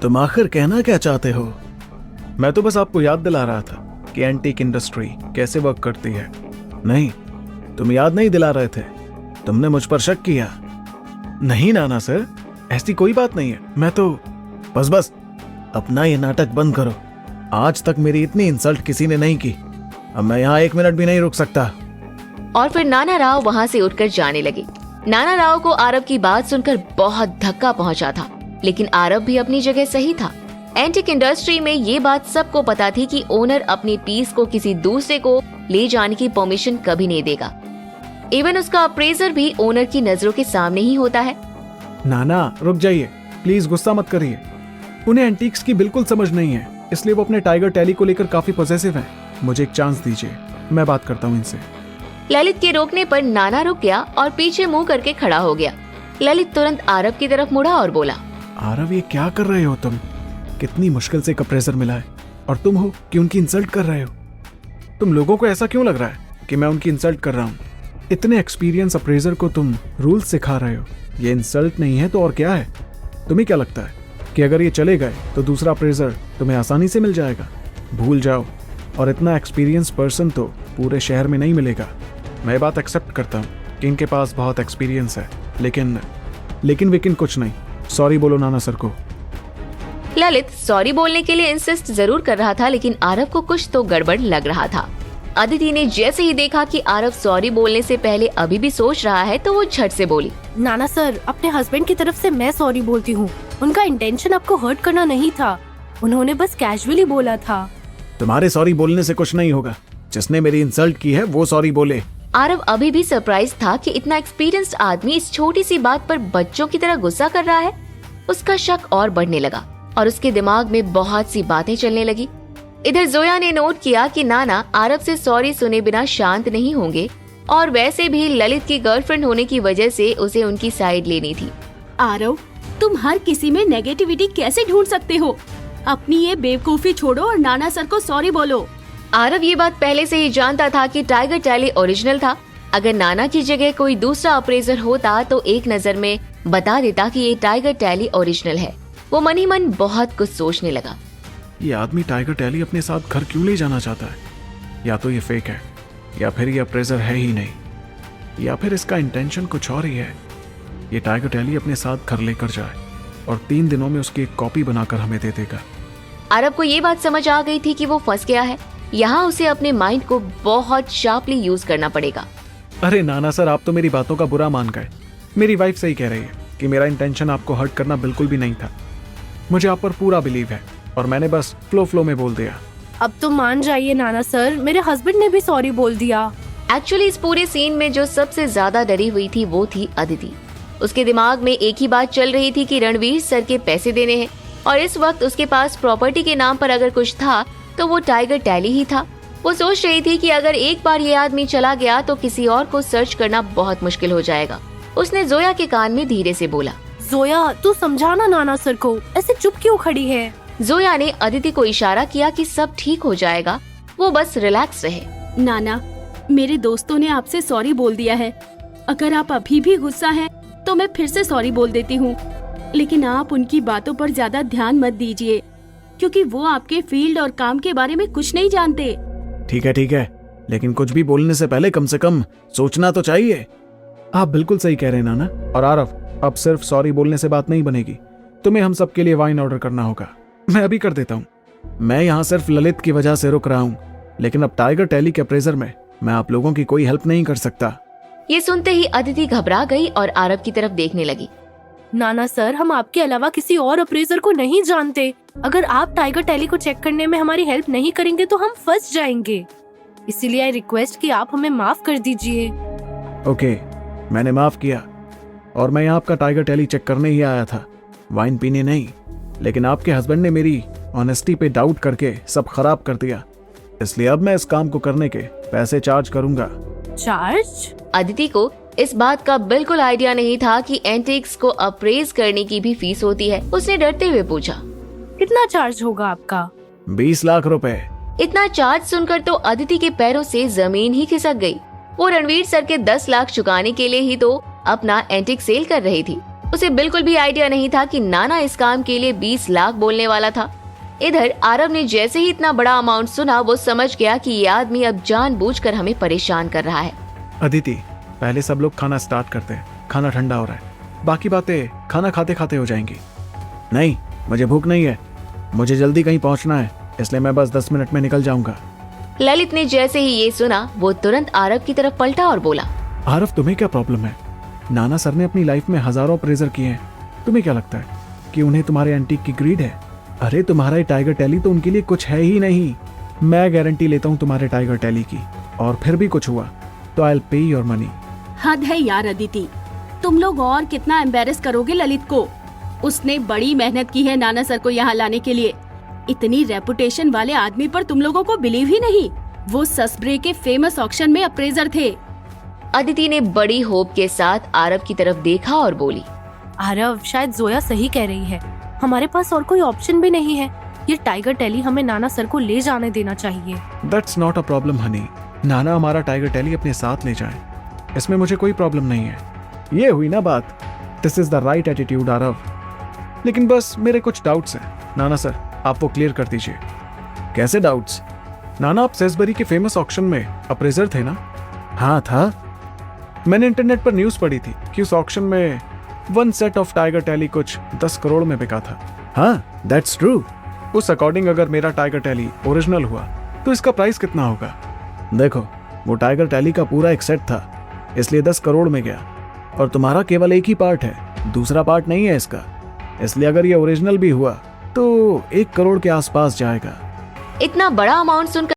तुम आखिर कहना क्या चाहते हो? मैं तो बस आपको याद दिला रहा था कि एंटीक इंडस्ट्री कैसे वर्क करती है। नहीं, तुम याद नहीं दिला रहे थे, तुमने मुझ पर शक किया। नहीं नाना सर, ऐसी कोई बात नहीं है। मैं तो बस अपना ये नाटक बंद करो। आज तक मेरी इतनी इंसल्ट किसी ने नहीं की। अब मैं यहाँ 1 मिनट भी नहीं रुक सकता। और फिर नाना राव वहाँ से उठकर जाने लगे। नाना राव को आरव की बात सुनकर बहुत धक्का पहुँचा था, लेकिन आरव भी अपनी जगह सही था। एंटीक इंडस्ट्री में ये बात सबको पता थी कि ओनर अपने पीस को किसी दूसरे को ले जाने की परमिशन कभी नहीं देगा। इवन उसका अप्रेजर भी ओनर की नजरों के सामने ही होता है। नाना रुक जाइए, प्लीज गुस्सा मत करिए। उन्हें एंटीक्स की बिल्कुल समझ नहीं है, इसलिए वो अपने टाइगर टैली को लेकर काफी पॉसेसिव हैं। मुझे एक चांस दीजिए, मैं बात करता हूँ इनसे। ललित के रोकने पर नाना रुक गया और पीछे मुंह करके खड़ा हो गया। ललित तुरंत आरव की तरफ मुड़ा और बोला, आरव ये क्या कर रहे हो तुम? कितनी मुश्किल से एक अप्रेजर मिला है और तुम हो कि उनकी इंसल्ट कर रहे हो। तुम लोगों को ऐसा क्यों लग रहा है कि मैं उनकी इंसल्ट कर रहा हूँ? इतने एक्सपीरियंस अप्रेजर को तुम रूल्स सिखा रहे हो। ये इंसल्ट नहीं है तो और क्या है? तुम्हें क्या लगता है कि अगर ये चले गए तो दूसरा अप्रेजर तुम्हें आसानी से मिल जाएगा? भूल जाओ। और इतना एक्सपीरियंस पर्सन तो पूरे शहर में नहीं मिलेगा। मैं बात एक्सेप्ट करता हूँ कि इनके पास बहुत एक्सपीरियंस है, लेकिन कुछ नहीं। सॉरी बोलो नाना सर को। ललित सॉरी बोलने के लिए इंसिस्ट जरूर कर रहा था, लेकिन आरव को कुछ तो गड़बड़ लग रहा था। अदिति ने जैसे ही देखा कि आरव सॉरी बोलने से पहले अभी भी सोच रहा है, तो वो झट से बोली, नाना सर, अपने हस्बैंड की तरफ से मैं सॉरी बोलती हूँ। उनका इंटेंशन आपको हर्ट करना नहीं था, उन्होंने बस कैजुअली बोला था। तुम्हारे सॉरी बोलने से कुछ नहीं होगा। जिसने मेरी इंसल्ट की है वो सॉरी बोले। आरव अभी भी सरप्राइज था कि इतना एक्सपीरियंस्ड आदमी इस छोटी सी बात पर बच्चों की तरह गुस्सा कर रहा है। उसका शक और बढ़ने लगा और उसके दिमाग में बहुत सी बातें चलने लगी। इधर जोया ने नोट किया कि नाना आरव से सॉरी सुने बिना शांत नहीं होंगे, और वैसे भी ललित की गर्लफ्रेंड होने की वजह से उसे उनकी साइड लेनी थी। आरव, तुम हर किसी में नेगेटिविटी कैसे ढूंढ सकते हो? अपनी ये बेवकूफी छोड़ो और नाना सर को सॉरी बोलो। आरव ये बात पहले से ही जानता था कि टाइगर टैली ओरिजिनल था। अगर नाना की जगह कोई दूसरा अप्रेजर होता तो एक नजर में बता देता कि ये टाइगर टैली ओरिजिनल है। वो मन ही मन बहुत कुछ सोचने लगा। ये आदमी टाइगर टैली अपने साथ घर क्यों ले जाना चाहता है? या तो ये फेक है, या फिर ये अप्रेजर है ही नहीं, या फिर इसका इंटेंशन कुछ और ही है। ये टाइगर टैली अपने साथ घर लेकर जाए और 3 दिनों में उसकी एक कॉपी बनाकर हमें दे देगा। आरव को ये बात समझ आ गई थी कि वो फंस गया है। यहाँ उसे अपने माइंड को बहुत शार्पली यूज करना पड़ेगा। अरे नाना सर, आप तो मेरी बातों का बुरा मान गए। मेरी वाइफ सही कह रही है कि मेरा इंटेंशन आपको हर्ट करना बिल्कुल भी नहीं था। मुझे आप पर पूरा बिलीव है और मैंने बस फ्लो में बोल दिया। अब तो मान जाइए नाना सर, मेरे हस्बैंड ने भी सॉरी बोल दिया। एक्चुअली इस पूरे सीन में जो सबसे ज्यादा डरी हुई थी वो थी अदिति। उसके दिमाग में एक ही बात चल रही थी कि रणवीर सर के पैसे देने हैं, और इस वक्त उसके पास प्रॉपर्टी के नाम पर अगर कुछ था तो वो टाइगर टैली ही था। वो सोच रही थी कि अगर एक बार ये आदमी चला गया तो किसी और को सर्च करना बहुत मुश्किल हो जाएगा। उसने जोया के कान में धीरे से बोला, जोया, तू समझाना नाना सर को, ऐसे चुप क्यों खड़ी है? जोया ने अदिति को इशारा किया कि सब ठीक हो जाएगा, वो बस रिलैक्स रहे। नाना, मेरे दोस्तों ने आपसे सॉरी बोल दिया है। अगर आप अभी भी गुस्सा हैं, तो मैं फिर से सॉरी बोल देती हूँ, लेकिन आप उनकी बातों पर ज्यादा ध्यान मत दीजिए, क्योंकि वो आपके फील्ड और काम के बारे में कुछ नहीं जानते। ठीक है, लेकिन कुछ भी बोलने से पहले कम से कम सोचना तो चाहिए। आप बिल्कुल सही कह रहे हैं नाना। और आरव, अब सिर्फ सॉरी बोलने से बात नहीं बनेगी, तुम्हें हम सबके लिए वाइन ऑर्डर करना होगा। मैं अभी कर देता हूँ। मैं यहाँ सिर्फ ललित की वजह से रुक रहा हूँ, लेकिन अब टाइगर टैली के अप्रेजर में मैं आप लोगों की कोई हेल्प नहीं कर सकता। ये सुनते ही अदिति घबरा गई और आरव की तरफ देखने लगी। नाना सर, हम आपके अलावा किसी और अप्रेजर को नहीं जानते। अगर आप टाइगर टैली को चेक करने में हमारी हेल्प नहीं करेंगे तो हम फंस जाएंगे। इसीलिए आई रिक्वेस्ट कि आप हमें माफ कर दीजिए। ओके, मैंने माफ किया, और मैं यहाँ आपका टाइगर टैली चेक करने ही आया था, वाइन पीने नहीं। लेकिन आपके हस्बैंड ने मेरी ऑनेस्टी पे डाउट करके सब खराब कर दिया, इसलिए अब मैं इस काम को करने के पैसे चार्ज करूंगा। चार्ज? अदिति को इस बात का बिल्कुल आइडिया नहीं था कि एंटिक्स को अप्रेज करने की भी फीस होती है। उसने डरते हुए पूछा, कितना चार्ज होगा आपका? 20 लाख रुपए। इतना चार्ज सुनकर तो अदिति के पैरों से जमीन ही खिसक गई। वो रणवीर सर के 10 लाख चुकाने के लिए ही तो अपना एंटिक सेल कर रही थी। उसे बिल्कुल भी आइडिया नहीं था कि नाना इस काम के लिए 20 लाख बोलने वाला था। इधर आरव ने जैसे ही इतना बड़ा अमाउंट सुना, वो समझ गया कि ये आदमी अब जानबूझकर हमें परेशान कर रहा है। अदिति, पहले सब लोग खाना स्टार्ट करते हैं, खाना ठंडा हो रहा है, बाकी बातें खाना खाते खाते हो जाएंगी। नहीं, मुझे भूख नहीं है, मुझे जल्दी कहीं पहुंचना है, इसलिए मैं बस 10 मिनट में निकल जाऊंगा। ललित ने जैसे ही ये सुना, वो तुरंत आरव की तरफ पलटा और बोला, आरव, तुम्हें क्या प्रॉब्लम है? नाना सर ने अपनी लाइफ में हजारों अप्रेजर किए हैं, तुम्हें क्या लगता है कि उन्हें तुम्हारे एंटीक की ग्रीड है? अरे तुम्हारा ये टाइगर टैली तो उनके लिए कुछ है ही नहीं। मैं गारंटी लेता हूँ तुम्हारे टाइगर टैली की, और फिर भी कुछ हुआ तो I will pay your money. हद है यार अदिति, तुम लोग और कितना एम्बेरस करोगे ललित को? उसने बड़ी मेहनत की है नाना सर को यहाँ लाने के लिए। इतनी रेपुटेशन वाले आदमी पर तुम लोगों को बिलीव ही नहीं। वो ससब्रे के फेमस ऑक्शन में अप्रेजर थे। अदिति ने बड़ी होप के साथ आरव की तरफ देखा और बोली, आरव, शायद जोया सही कह रही है, हमारे पास और कोई ऑप्शन भी नहीं है। ये टाइगर टैली हमें नाना सर को ले जाने देना चाहिए। That's not a problem Honey, नाना हमारा टाइगर टैली अपने साथ ले जाए, इसमें मुझे कोई प्रॉब्लम नहीं है। ये हुई ना बात। This is the right attitude Aarav. लेकिन बस मेरे कुछ डाउट्स हैं। नाना सर, आप वो क्लियर कर दीजिए। कैसे डाउट्स? नाना, आप सेसबरी के फेमस ऑक्शन में अप्रेजर थे ना? हाँ था। मैंने इंटरनेट पर न्यूज पढ़ी थी कि उस ऑक्शन में 1 सेट ऑफ टाइगर टैली कुछ 10 करोड़ में बिका था। हाँ, दैट्स ट्रू। उस अकॉर्डिंग अगर मेरा टाइगर टैली ओरिजिनल हुआ तो इसका प्राइस कितना होगा? देखो, वो टाइगर टैली का पूरा एक सेट था, इसलिए 10 करोड़ में गया, और तुम्हारा केवल एक ही पार्ट है, दूसरा पार्ट नहीं है इसका, इसलिए अगर ये ओरिजिनल भी हुआ तो 1 करोड़ के आसपास जाएगा। इतना बड़ा अमाउंट सुनकर